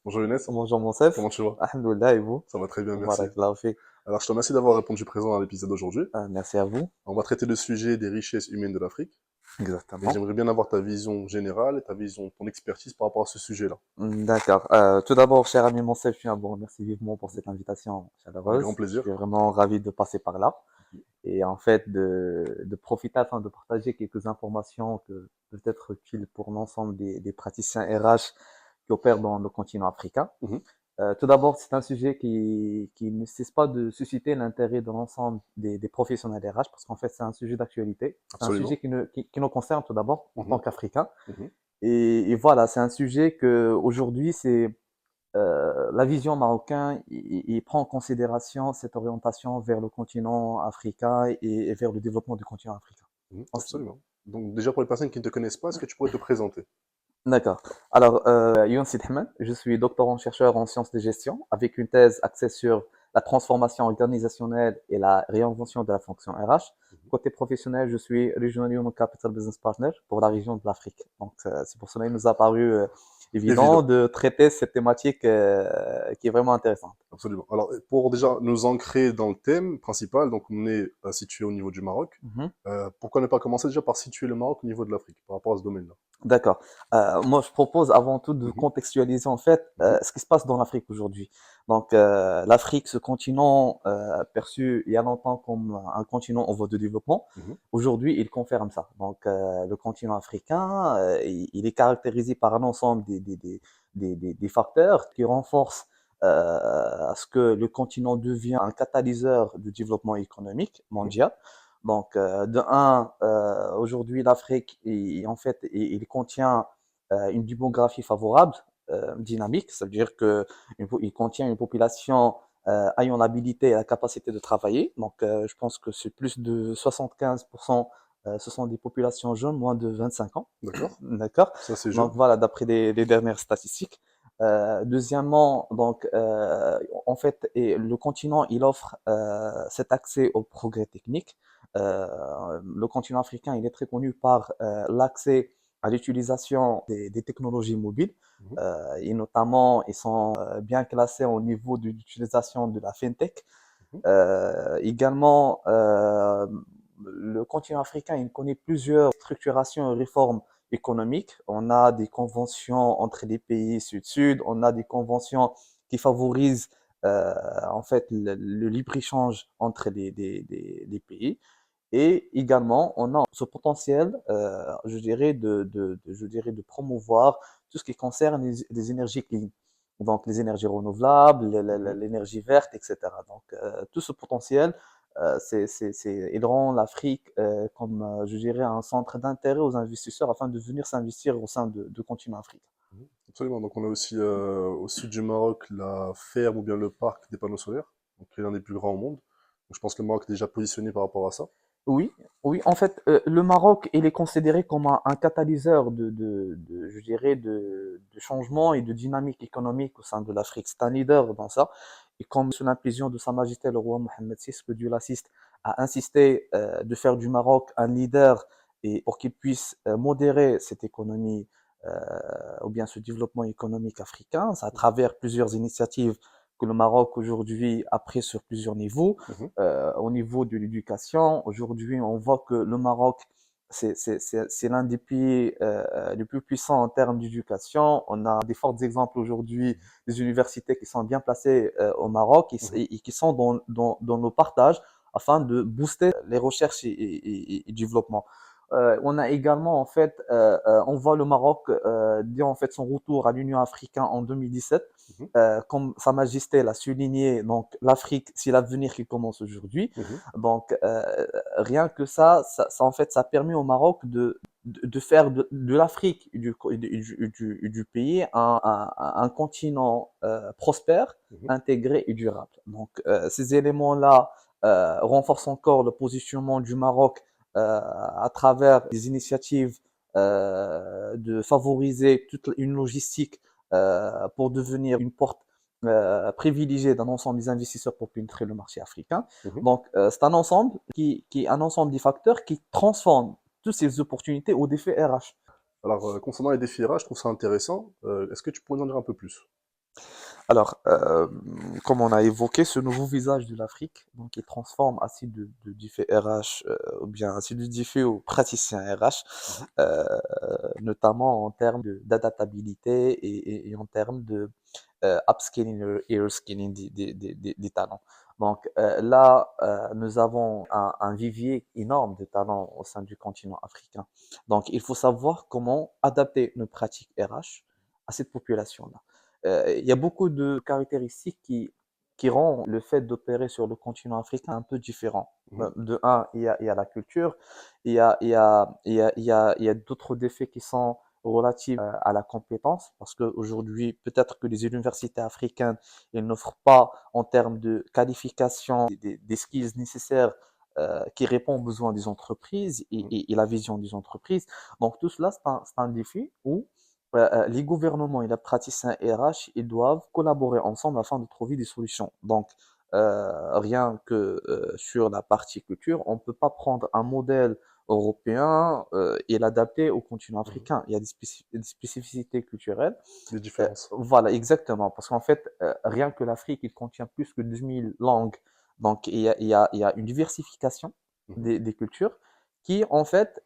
Bonjour Younes, Bonjour Monsef. comment tu vas? Alhamdulillah et vous? Ça va très bien, merci. Barakallahu fik. Alors, je te remercie d'avoir répondu présent à l'épisode d'aujourd'hui. Merci à vous. On va traiter le sujet des richesses humaines de l'Afrique. Et Exactement. j'aimerais bien avoir ta vision générale et ta vision, ton expertise par rapport à ce sujet-là. D'accord. Tout d'abord, cher ami Monsef, je tiens à vous remercier vivement pour cette invitation Avec grand chaleureuse. Je suis plaisir. vraiment ravi de passer par là et en fait de profiter afin de partager quelques informations que peuvent être utiles pour l'ensemble des praticiens RH qui opèrent dans le continent africain. Mhm, Tout d'abord, c'est un sujet qui ne cesse pas de susciter l'intérêt de l'ensemble des professionnels RH parce qu'en fait, c'est un sujet d'actualité. C'est un sujet absolument. qui nous concerne tout d'abord en tant Mhm, qu'Africains. mhm, Et voilà, c'est un sujet que aujourd'hui, c'est la vision marocaine, il prend en considération cette orientation vers le continent africain et vers le développement du continent africain. absolument. Donc, déjà pour les personnes qui ne te connaissent pas, est-ce que tu pourrais te présenter? D'accord. Alors, Youn Sidhman, je suis doctorant-chercheur en sciences de gestion avec une thèse axée sur la transformation organisationnelle et la réinvention de la fonction RH. Mhm. Côté professionnel, je suis Regional Human Capital Business Partner pour la région de l'Afrique. Donc, c'est pour cela qu'il nous a paru évident Évident, de traiter cette thématique qui est vraiment intéressante. absolument. Alors, pour déjà nous ancrer dans le thème principal, donc on est situé au niveau du Maroc. Mhm. Pourquoi ne pas commencer déjà par situer le Maroc au niveau de l'Afrique, par rapport à ce domaine-là? D'accord. Moi, je propose avant tout de Mhm, contextualiser en fait mhm, ce qui se passe dans l'Afrique aujourd'hui. Donc, l'Afrique, ce continent perçu il y a longtemps comme un continent en voie de développement, mhm, aujourd'hui, il confirme ça. Donc, le continent africain, il est caractérisé par un ensemble des facteurs qui renforcent à ce que le continent devient un catalyseur du développement économique mhm, mondial. Donc, de un, aujourd'hui, l'Afrique, en fait, il contient une démographie favorable, dynamique. Ça veut dire que il contient une population ayant l'habilité et la capacité de travailler. Donc, je pense que c'est plus de 75%, ce sont des populations jeunes, moins de 25 ans. d'accord. D'accord? Ça, c'est Donc, jeune. voilà, d'après les dernières statistiques. Deuxièmement, donc, en fait, et le continent, il offre cet accès au progrès technique. Le continent africain, il est très connu par l'accès à l'utilisation des technologies mobiles. Mhm, Et notamment, ils sont bien classés au niveau de l'utilisation de la fintech. mhm, Également, le continent africain, il connaît plusieurs structurations et réformes économiques. On a des conventions entre les pays sud-sud, on a des conventions qui favorisent en fait le libre-échange entre les pays. Et également, on a ce potentiel, je dirais, je dirais de promouvoir tout ce qui concerne les énergies clean. Donc, les énergies renouvelables, mhm. l'énergie verte, etc. Donc, tout ce potentiel, il rend l'Afrique comme, je dirais, un centre d'intérêt aux investisseurs afin de venir s'investir au sein de continent africain. Mhm. Absolument. Donc, on a aussi au sud du Maroc la ferme ou bien le parc des panneaux solaires, donc qui est l'un des plus grands au monde. Donc, je pense que le Maroc est déjà positionné par rapport à ça. Oui, oui. En fait, le Maroc, il est considéré comme un catalyseur je dirais, de changement et de dynamique économique au sein de l'Afrique. C'est un leader dans ça. Et comme sous l'impulsion de Sa Majesté le roi Mohammed VI, que Dieu l'assiste, a insisté de faire du Maroc un leader et pour qu'il puisse modérer cette économie ou bien ce développement économique africain, c'est à Mhm. travers plusieurs initiatives que le Maroc aujourd'hui a pris sur plusieurs niveaux. Mhm. Au niveau de l'éducation, aujourd'hui, on voit que le Maroc, c'est l'un des pays les plus puissants en termes d'éducation. On a des forts exemples aujourd'hui des universités qui sont bien placées au Maroc Mhm. et qui sont dans nos partages afin de booster les recherches et développement. On a également en fait, on voit le Maroc dès en fait son retour à l'Union africaine en 2017 Mhm. comme Sa Majesté l'a souligné, donc l'Afrique, c'est l'avenir qui commence aujourd'hui. Mhm. Donc rien que ça en fait, ça a permis au Maroc de faire de l'Afrique et du pays un continent prospère, Mhm. intégré et durable. Donc ces éléments-là renforcent encore le positionnement du Maroc à travers des initiatives de favoriser toute une logistique pour devenir une porte privilégiée d'un ensemble des investisseurs pour pénétrer le marché africain. Mhm. Donc, c'est un ensemble qui est un ensemble des facteurs qui transforment toutes ces opportunités au défi RH. Alors, concernant les défis RH, je trouve ça intéressant. Est-ce que tu pourrais nous en dire un peu plus? Alors, comme on a évoqué, ce nouveau visage de l'Afrique, donc il transforme de Diffé RH, ou bien Assis Diffé ou praticien RH, Mhm. euh, notamment en termes d'adaptabilité et en termes de upskilling et reskilling des talents. Donc là, nous avons un vivier énorme de talents au sein du continent africain. Donc il faut savoir comment adapter nos pratiques RH à cette population-là. Il y a beaucoup de caractéristiques qui rendent le fait d'opérer sur le continent africain un peu différent. Mhm. De un, il y a la culture, il y a d'autres défis qui sont relatifs à la compétence, parce qu'aujourd'hui, peut-être que les universités africaines, elles n'offrent pas en termes de qualification des skills nécessaires qui répondent aux besoins des entreprises Mhm. et la vision des entreprises. Donc tout cela, c'est un défi où les gouvernements et les praticiens RH, ils doivent collaborer ensemble afin de trouver des solutions. Donc, rien que sur la partie culture, on ne peut pas prendre un modèle européen et l'adapter au continent Mhm. africain. Il y a des spécificités culturelles. Des différences. Voilà, exactement. Parce qu'en fait, rien que l'Afrique, il contient plus que 2000 langues. Donc, il y a une diversification Mhm. des cultures qui, en fait,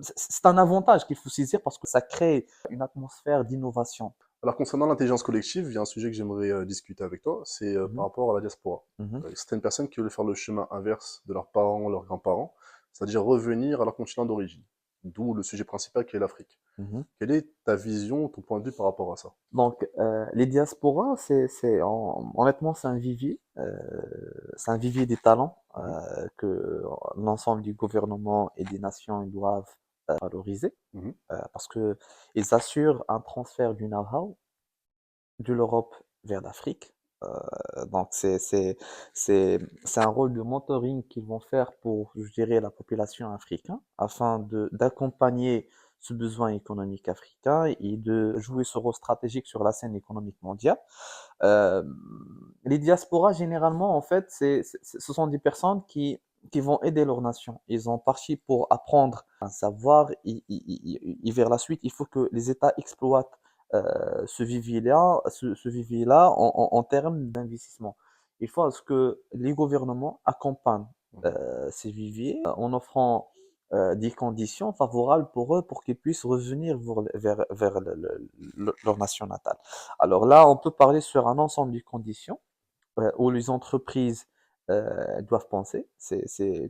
c'est un avantage qu'il faut saisir parce que ça crée une atmosphère d'innovation. Alors concernant l'intelligence collective, il y a un sujet que j'aimerais discuter avec toi, c'est par Mhm, rapport à la diaspora. mhm, Certaines personnes qui veulent faire le chemin inverse de leurs parents, leurs grands-parents, c'est-à-dire revenir à leur continent d'origine, d'où le sujet principal qui est l'Afrique. mhm. Quelle est ta vision, ton point de vue par rapport à ça? Donc, les diasporas, honnêtement, c'est un vivier des talents Mhm. que l'ensemble du gouvernement et des nations ils doivent valoriser Mhm. parce que ils assurent un transfert du know-how de l'Europe vers l'Afrique. Donc, c'est un rôle de mentoring qu'ils vont faire pour, je dirais, la population africaine afin d'accompagner ce besoin économique africain et de jouer ce rôle stratégique sur la scène économique mondiale. Euh, les diasporas, généralement, en fait, ce sont des personnes qui vont aider leur nation. Ils ont parti pour apprendre un savoir et vers la suite, il faut que les États exploitent ce vivier-là en termes d'investissement. Il faut à ce que les gouvernements accompagnent Mhm. ces viviers en offrant des conditions favorables pour eux pour qu'ils puissent revenir vers leur nation natale. Alors là, on peut parler sur un ensemble de conditions où les entreprises doivent penser.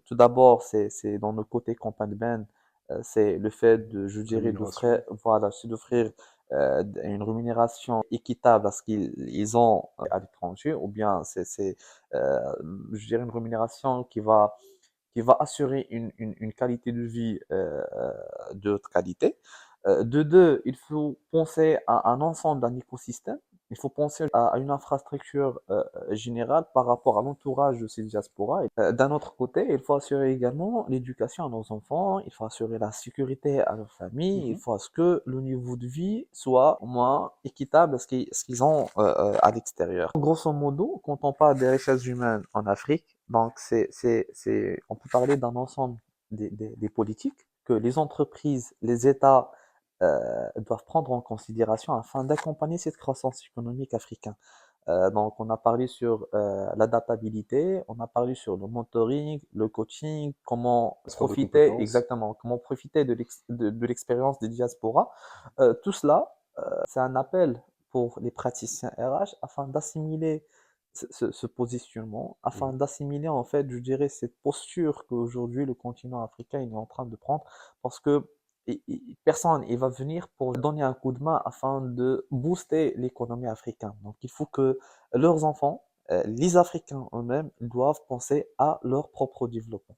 Tout d'abord, c'est dans le côté campagne, c'est le fait de, je dirais, Rémunération. voilà, c'est d'offrir une rémunération équitable à ce qu'ils ils ont à l'étranger, ou bien euh, je dirais, une rémunération qui va assurer une qualité de vie de haute qualité. De deux, il faut penser à un ensemble d'un écosystème. Il faut penser à une infrastructure générale par rapport à l'entourage de ces diasporas. D'un autre côté, il faut assurer également l'éducation à nos enfants, il faut assurer la sécurité à leur famille, il Mhm. faut à ce que le niveau de vie soit au moins équitable à ce qu'ils ont à l'extérieur. Grosso modo, quand on parle des richesses humaines en Afrique, donc on peut parler d'un ensemble des politiques que les entreprises, les États doivent prendre en considération afin d'accompagner cette croissance économique africaine. Donc, on a parlé sur l'adaptabilité, on a parlé sur le mentoring, le coaching, comment Transfert de profiter compétences. exactement, comment profiter de l'expérience des diasporas. Tout cela, c'est un appel pour les praticiens RH afin d'assimiler ce positionnement, afin Mhm. d'assimiler en fait, je dirais, cette posture qu'aujourd'hui le continent africain il est en train de prendre, parce que personne il va venir pour donner un coup de main afin de booster l'économie africaine. Donc il faut que leurs enfants, les Africains eux-mêmes, doivent penser à leur propre développement.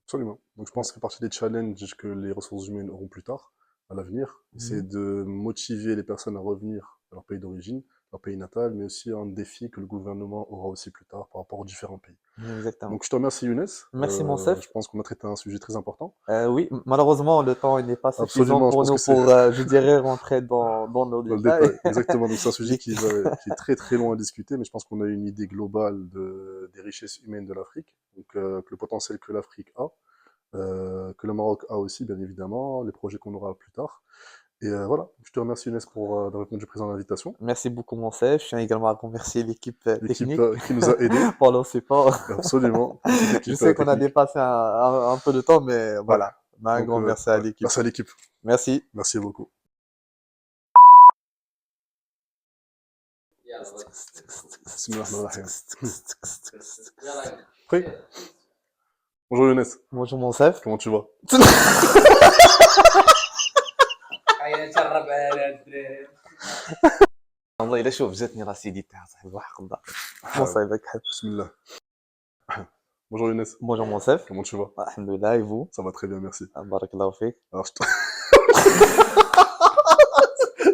Absolument. Donc je pense que ça fait partie des challenges que les ressources humaines auront plus tard, à l'avenir. C'est Mhm. de motiver les personnes à revenir à leur pays d'origine, leur pays natal, mais aussi un défi que le gouvernement aura aussi plus tard par rapport aux différents pays. Exactement. Donc je te remercie Younes. Merci Je Monsef. pense qu'on a traité un sujet très important. Oui, malheureusement, le temps il n'est pas suffisant Absolument, je pour pense nous que c'est pour, je dirais, rentrer dans nos dans le détails. détail. Exactement. Donc c'est un sujet Du qui coup, qui est très très long à discuter, mais je pense qu'on a une idée globale des richesses humaines de l'Afrique. Donc que le potentiel que l'Afrique a, que le Maroc a aussi, bien évidemment, les projets qu'on aura plus tard. Et voilà, je te remercie Younes pour d'avoir répondu présent à l'invitation. Merci beaucoup, Monsef. Je tiens également à remercier l'équipe L'équipe technique qui nous a aidés, pour leur support. absolument, toute Je l'équipe sais qu'on a technique. dépassé un peu de temps, mais Ouais, voilà. Un donc grand merci à ouais, l'équipe. merci à l'équipe. Merci. Merci beaucoup. Bismillahirrahmanirrahim. Prêt? Bonjour Younes, Bonjour, Monsef. comment tu vas? والله إلا شوف جاتني راسي دي تاع صاحبي واحد قضاء Ah, مصايبك. Bismillah. Bonjour Younes, Bonjour, Monsef. comment tu vas? Alhamdoulilah, et vous? Ça va très bien, merci. بارك الله فيك. Alors, je te...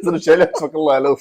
Ça nous challenge, الله على